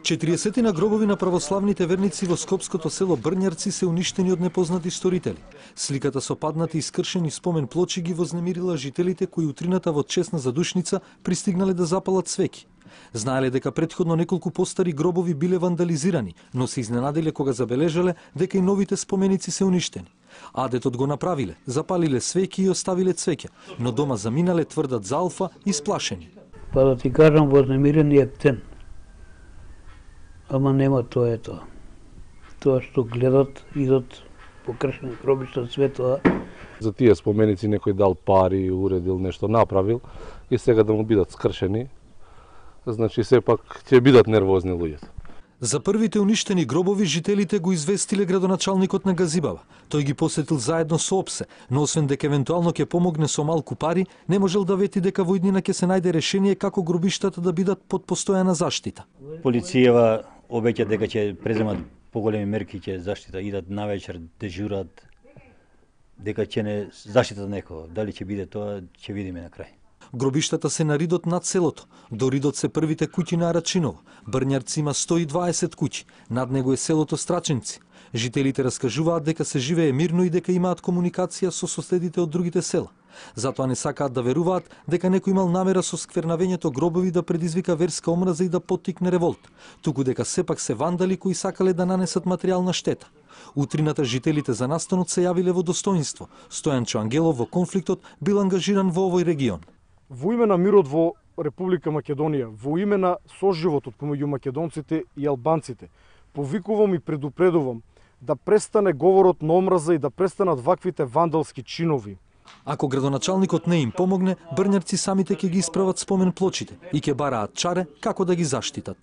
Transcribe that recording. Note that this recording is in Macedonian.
40 гробови на православните верници во скопското село Брњарци се уништени од непознати сторители. Сликата со паднати и скршени спомен плочи ги вознемирила жителите кои утрината во честна задушница пристигнале да запалат свеќи. Знаеле дека претходно неколку постари гробови биле вандализирани, но се изненадиле кога забележале дека и новите споменици се уништени. Адетот го направиле, запалиле свеќи и оставиле цвеќа, но дома заминале, тврдат за Алфа, исплашени. Па да ти кажам, вознемирен е птен. Ама нема тоа е тоа. Тоа што гледат, идат по кршени гробишта, све тоа. За тие споменици некој дал пари, уредил нешто, направил и сега да му бидат скршени, значи сепак ќе бидат нервозни луѓето. За првите уништени гробови жителите го известиле градоначалникот на Газибава. Тој ги посетил заедно со ОПСЕ, но освен дека евентуално ќе помогне со малку пари, не можел да вети дека во иднина ќе се најде решение како гробиштата да бидат под постојана заштита. Полицијава обеќа дека ќе преземат поголеми мерки, ќе заштита, идат навечер, дежурат, дека ќе не заштитат некој. Дали ќе биде тоа, ќе видиме на крај. Гробиштата се на ридот над селото. До ридот се првите куќи на Арачиново. Брњарци има 120 куќи. Над него е селото Страченци. Жителите раскажуваат дека се живее мирно и дека имаат комуникација со соседите од другите села. Затоа не сакаат да веруваат дека некој имал намера со сквернавењето гробови да предизвика верска омраза и да поттикне револт, туку дека сепак се вандали кои сакале да нанесат материјална штета. Утрината жителите за настанот се јавиле во достоинство. Стојанчо Ангелов во конфликтот бил ангажиран во овој регион. Во име на мирот во Република Македонија, во име на соживотот помеѓу македонците и албанците, повикувам и предупредувам да престане говорот на омраза и да престанат ваквите вандалски чинови. Ако градоначалникот не им помогне, Брњарци самите ќе ги исправат спомен плочите и ќе бараат чаре како да ги заштитат.